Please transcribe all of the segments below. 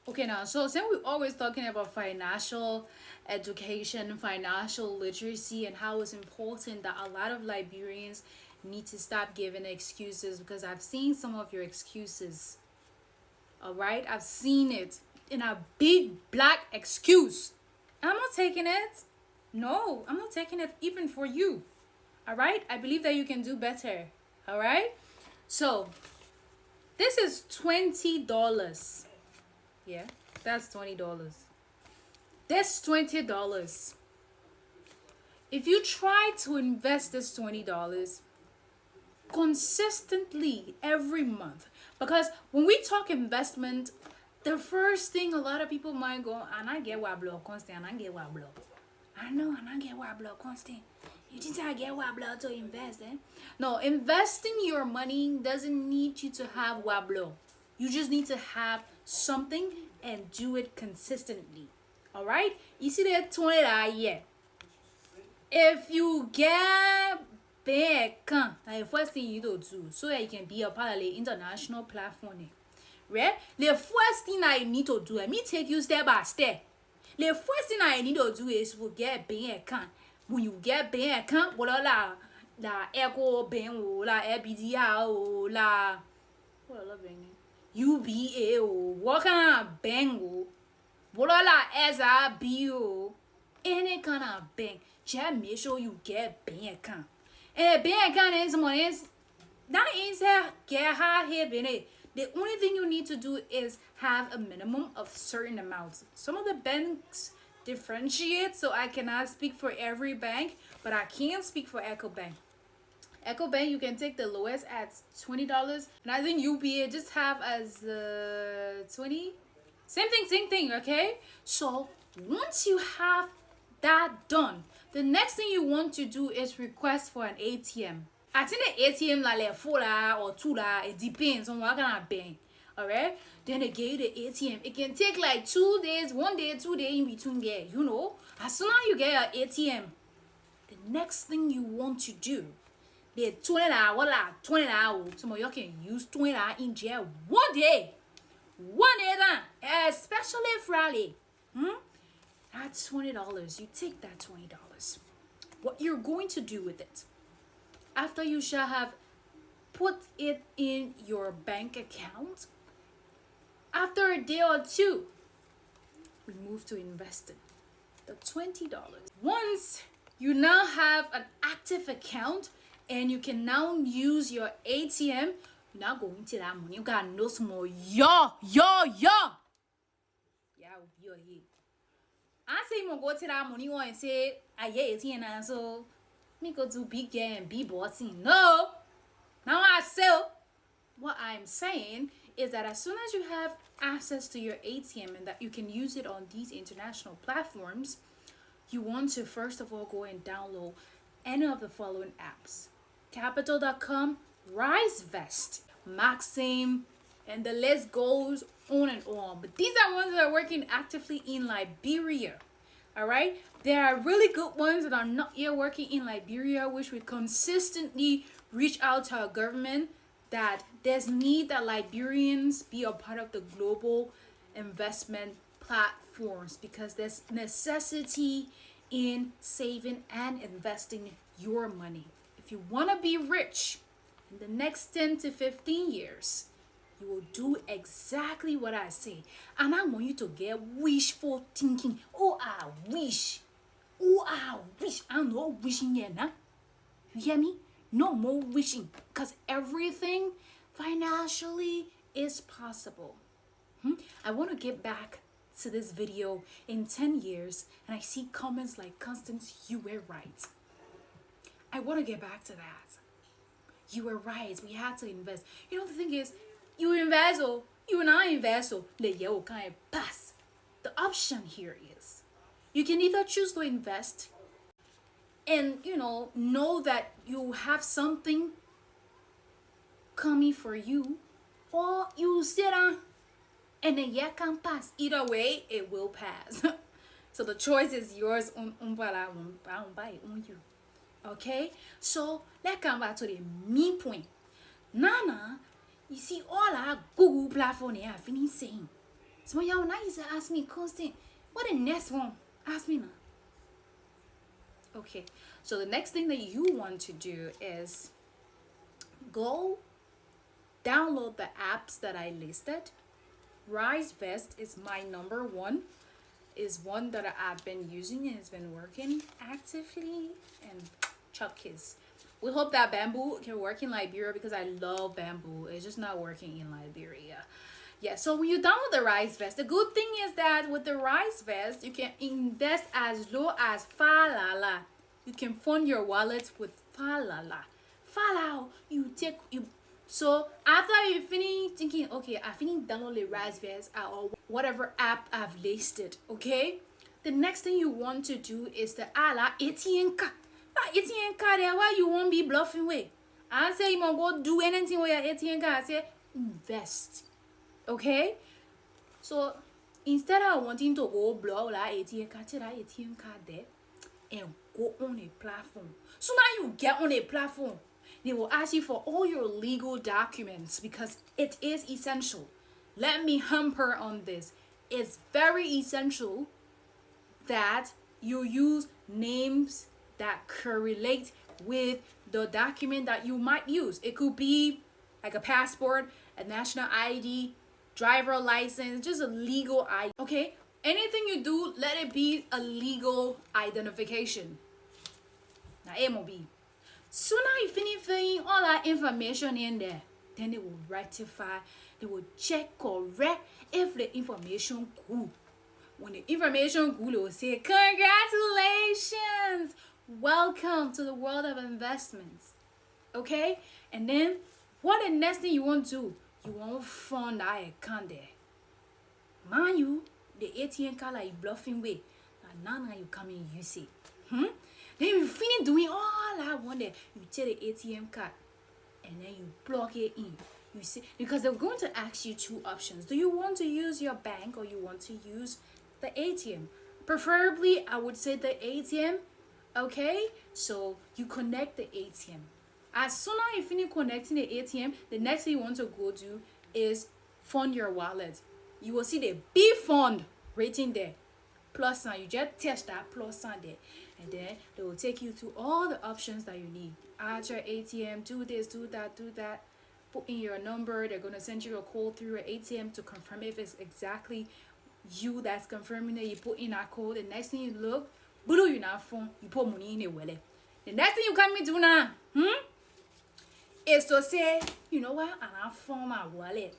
Okay, now, so since we're always talking about financial education, financial literacy, and how it's important that a lot of Liberians need to stop giving excuses, because I've seen some of your excuses. All right, I've seen it in a big black excuse. I'm not taking it. No, I'm not taking it even for you. All right, I believe that you can do better. All right, so this is $20. Yeah, that's $20. This $20. If you try to invest this $20 consistently every month, because when we talk investment, the first thing a lot of people might go, and I get what blood constant, and I get what blood. I know, and I get what blood constant. You think I get what blood to invest, eh? No, investing your money doesn't need you to have what blood. You just need to have something and do it consistently. All right? You see that $20 yet? If you get big, the first thing you do so that you can be a part of the international platform, right? The first thing I need to do, let me take you step by step. The first thing I need to do is to get bank account. When you get bank account, la Echo Bank la FBDI la what other bank? UBA what kind of bank la SRB any kind of bank. Just make sure you get bank account. And bank account is money that is get high here in. The only thing you need to do is have a minimum of certain amounts. Some of the banks differentiate, so I cannot speak for every bank, but I can speak for EcoBank. EcoBank, you can take the lowest at $20, and I think UBA just have as 20. Same thing. Okay. So once you have that done, the next thing you want to do is request for an ATM. I think the ATM like $4 or $2. It depends on what kind of bank. Alright? Then they give you the ATM. It can take like 2 days, 1 day, 2 days in between there. You know, as soon as you get your ATM, the next thing you want to do, the $20, what like $20. Some of you can use $20 in jail 1 day. 1 day then, especially Friday. That's $20. You take that $20. What you're going to do with it, after you shall have put it in your bank account, after a day or two, we move to investing the $20. Once you now have an active account and you can now use your ATM, you're not going to that money. You got no more. Yo. Yeah, you're here. I say you go to that money and say, I get ATM and so me go do big game, big bossing. No. Now I sell. What I'm saying is that as soon as you have access to your ATM and that you can use it on these international platforms, you want to first of all go and download any of the following apps: Capital.com, RiseVest, Maxim, and the list goes on and on. But these are ones that are working actively in Liberia. All right, there are really good ones that are not yet working in Liberia, which we consistently reach out to our government that there's need that Liberians be a part of the global investment platforms, because there's necessity in saving and investing your money. If you want to be rich in the next 10 to 15 years, you will do exactly what I say. And I want you to get wishful thinking. Oh, I wish. Oh, I wish. I'm not wishing yet, nah. You hear me? No more wishing. Because everything financially is possible. I want to get back to this video in 10 years and I see comments like, Constance, you were right. I want to get back to that. You were right. We had to invest. You know, the thing is, you invest or you not invest or the year will kind of pass. The option here is you can either choose to invest and know that you have something coming for you, or you sit down and the year can pass. Either way, it will pass. So the choice is yours. On you. Okay, so let's come back to the main point. Nana, you see all our Google platform they are finished saying, So y'all now you ask me constant. What the next one? Ask me now. Okay. So the next thing that you want to do is go download the apps that I listed. Rise Vest is my number one. Is one that I've been using and it's been working actively. And Chuckies. We hope that Bamboo can work in Liberia because I love Bamboo. It's just not working in Liberia. Yeah, so when you download the Rise Vest, the good thing is that with the Rise Vest, you can invest as low as Falala. You can fund your wallet with Falala. Falala, you. So after you finish thinking, okay, I finished download the Rise Vest or whatever app I've listed, okay? The next thing you want to do is the ATM card. That ATM card there, why you won't be bluffing with? I say you won't go do anything with your ATM card. I say invest. Okay, so instead of wanting to go blow that ATM card, take that ATM card there and go on a platform. So now you get on a platform, they will ask you for all your legal documents because it is essential. Let me hamper on this. It's very essential that you use names that correlate with the document that you might use. It could be like a passport, a national ID, driver license, just a legal ID. Okay, anything you do, let it be a legal identification. Now MOB. So now you finish filling all that information in there, then they will rectify, they will check correct if the information good. When the information good, they will say, congratulations, welcome to the world of investments. Okay, and then what the next thing you want to do? You won't fund that account there. Mind you, the ATM card like you bluffing with. Now you come and use it. Then you finish doing all that one there. You take the ATM card and then you plug it in. You see, because they're going to ask you two options. Do you want to use your bank or you want to use the ATM? Preferably, I would say the ATM. Okay, so you connect the ATM. As soon as you finish connecting the ATM, the next thing you want to go do is fund your wallet. You will see the B fund rating there. Plus sign. You just test that plus sign there. And then they will take you through all the options that you need. Add your ATM, do this, do that, do that. Put in your number. They're going to send you a code through your ATM to confirm if it's exactly you that's confirming it. You put in that code. The next thing you look, you not phone, you put money in it. The next thing you come to do now, is to say, you know what, and I found my wallet.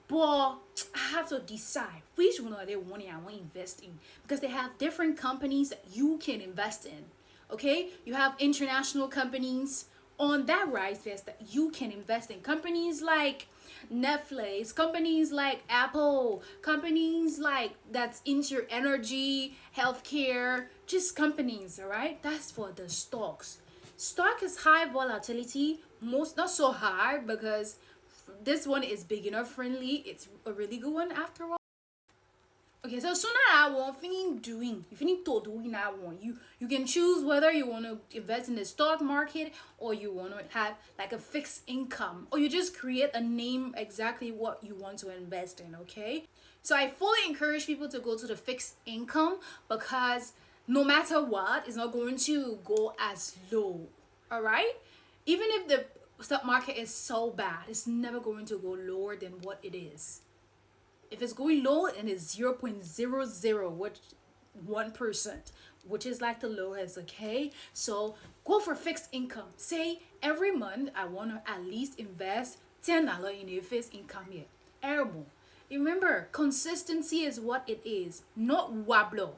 But I have to decide which one of the money I want to invest in. Because they have different companies that you can invest in. Okay? You have international companies on that Rise Vest that you can invest in. Companies like Netflix, companies like Apple, companies like that's into energy, healthcare, just companies, all right? That's for the stocks. Stock is high volatility, most not so high because this one is beginner friendly. It's a really good one after all. Okay, so soon as I want finish doing, you finish to doing that one. You can choose whether you want to invest in the stock market or you want to have like a fixed income or you just create a name exactly what you want to invest in. Okay, so I fully encourage people to go to the fixed income because no matter what, it's not going to go as low. All right, even if the stock market is so bad, it's never going to go lower than what it is. If it's going low and it's 0.00, which 1%, which is like the lowest, okay? So go for fixed income. Say every month I want to at least invest $10 in a fixed income here. Every. Remember, consistency is what it is, not wablo.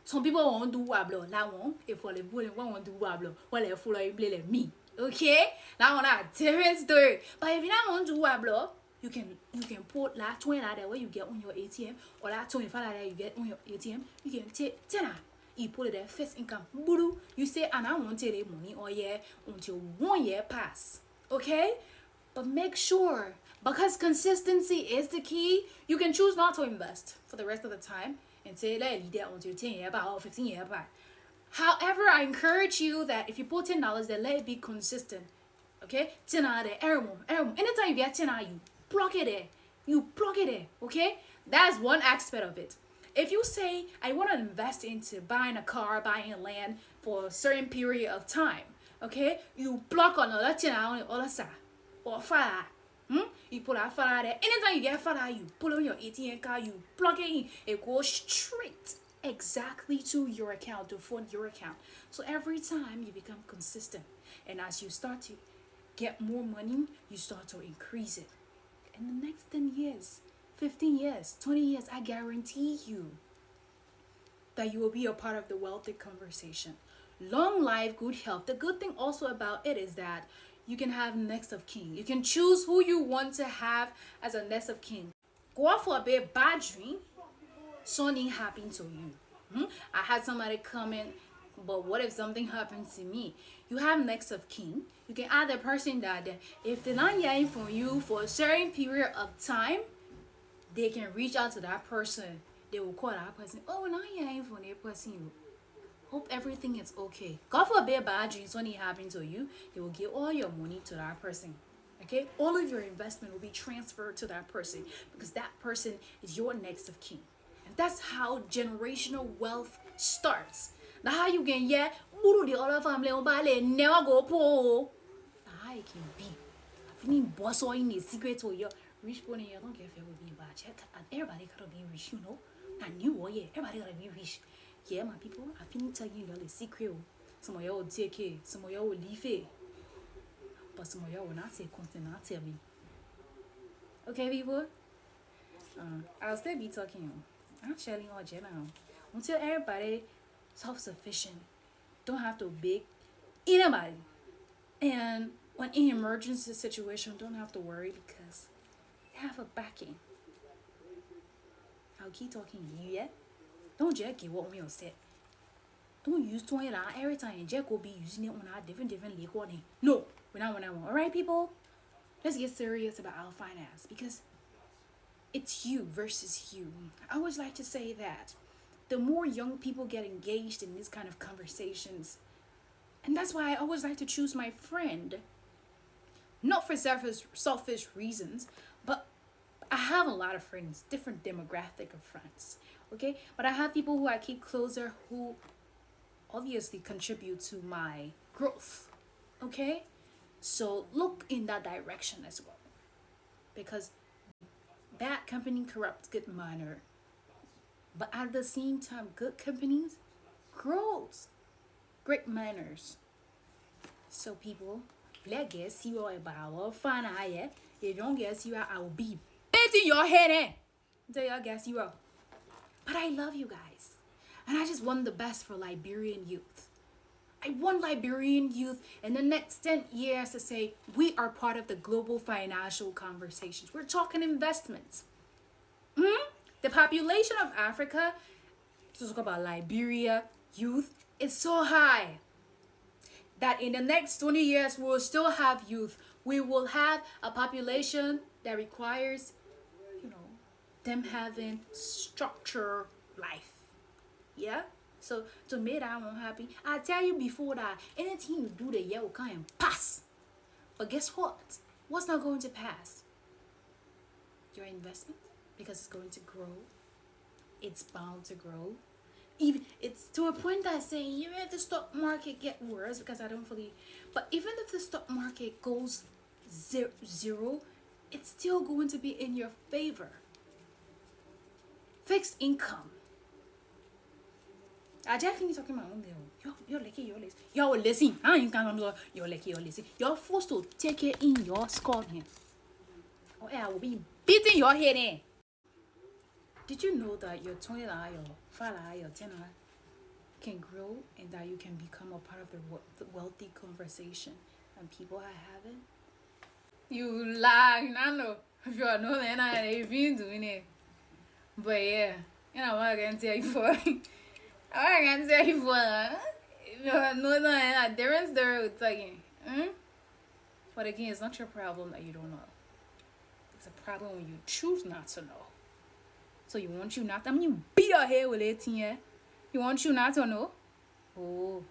Some people won't do wablo. That one, if they won't do wablo, well, they follow me. Okay? That one a different story. But if you don't want to do wablo, you can put that 20 there where you get on your ATM or that 25 there you get on your ATM. You can take 10. You put it there, first income. You say, and I want to take the money all year until 1 year pass. Okay? But make sure, because consistency is the key, you can choose not to invest for the rest of the time and say, let it there until 10 year back or 15 year back. However, I encourage you that if you put $10 there, let it be consistent. Okay? 10 there, every month. Anytime you get 10 you plug it there. You plug it there. Okay? That's one aspect of it. If you say, I want to invest into buying a car, buying land for a certain period of time, okay, you block on the thing on the other side or fire. You put that fire there. Anytime you get fire, you pull on your ATM card, you plug it in, it goes straight exactly to your account, to fund your account. So every time you become consistent, and as you start to get more money, you start to increase it. In the next 10 years, 15 years, 20 years, I guarantee you that you will be a part of the wealthy conversation. Long life, good health. The good thing also about it is that you can have next of kin. You can choose who you want to have as a next of kin. Go out for a bit bad dream, something happened to you. I had somebody comment, but what if something happened to me? You have next of kin. You can add the person that if they're not hearing from you for a certain period of time, they can reach out to that person. They will call that person. Oh, we're not hearing from that person. Hope everything is okay. God forbid bad dreams when it happens to you, they will give all your money to that person. Okay? All of your investment will be transferred to that person because that person is your next of kin. And that's how generational wealth starts. That's how you can the other family never go poor. That's how it can be. I feeling boss or in the secret to your rich people you don't get fair with being bad. Everybody gotta be rich, you know. I knew everybody gotta be rich. Yeah, my people, I feel telling you the secret. Some of y'all will take it, some of y'all will leave it. But some of y'all will not say constant, not tell me. Okay, people? I'll still be talking. I'm sharing all general. Until everybody self-sufficient, don't have to beg anybody. And when in emergency situation, don't have to worry because you have a backing. I'll keep talking to you, yeah? Don't just give what we all said. Don't use 20 every time and Jack will be using it on our different league warning. No, we're not one on one. Alright, people? Let's get serious about our finance because it's you versus you. I always like to say that the more young people get engaged in these kind of conversations, and that's why I always like to choose my friend. Not for selfish reasons, but I have a lot of friends, different demographic of friends. Okay, but I have people who I keep closer who obviously contribute to my growth. Okay, so look in that direction as well because bad company corrupts good manner, but at the same time good companies grows great manners. So people, let's get serious about our finance. If you don't get serious, I will be beating your head in until y'all get serious. But I love you guys. And I just want the best for Liberian youth. I want Liberian youth in the next 10 years to say, we are part of the global financial conversations. We're talking investments. The population of Africa, to talk about Liberia youth, is so high that in the next 20 years, we will still have youth. We will have a population that requires them having structured life. Yeah? So to make that one happy, I tell you before that anything you do the year will come and pass. But guess what? What's not going to pass? Your investment, because it's going to grow. It's bound to grow. Even it's to a point that I say even if the stock market get worse, because I don't fully, but even if the stock market goes zero, it's still going to be in your favor. Fixed income. I definitely talking about own deal. You're lucky, you're lazy. Y'all listen. I ain't gonna know you're lucky, you're lazy. You're forced to take it in your skull here. Or I will be beating your head in. Did you know that your 20 your 5 your 10 can grow and that you can become a part of the wealthy conversation and people are having? You lie, I know. If you are not then I've been doing it. But yeah, you know what I can tell you for. I can tell you for. No, difference there with talking. But again, it's not your problem that you don't know. It's a problem when you choose not to know. So you want you not to, I mean, you beat your head with it, yeah? You want you not to know? Oh.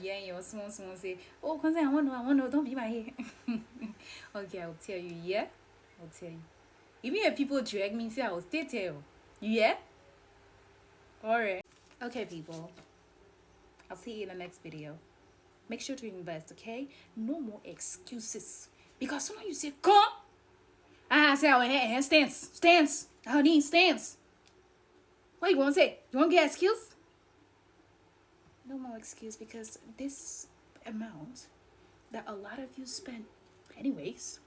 Yeah, you're small say, oh, cause I want to know, don't be my head. Okay, I'll tell you, yeah? I'll tell you. Even if people drag me, say I will stay tell. Yeah? Alright. Okay, people. I'll see you in the next video. Make sure to invest, okay? No more excuses. Because someone you say, come. I say, oh, stance. I need stance. What you want to say? You want to get excuse? No more excuse, because this amount that a lot of you spent anyways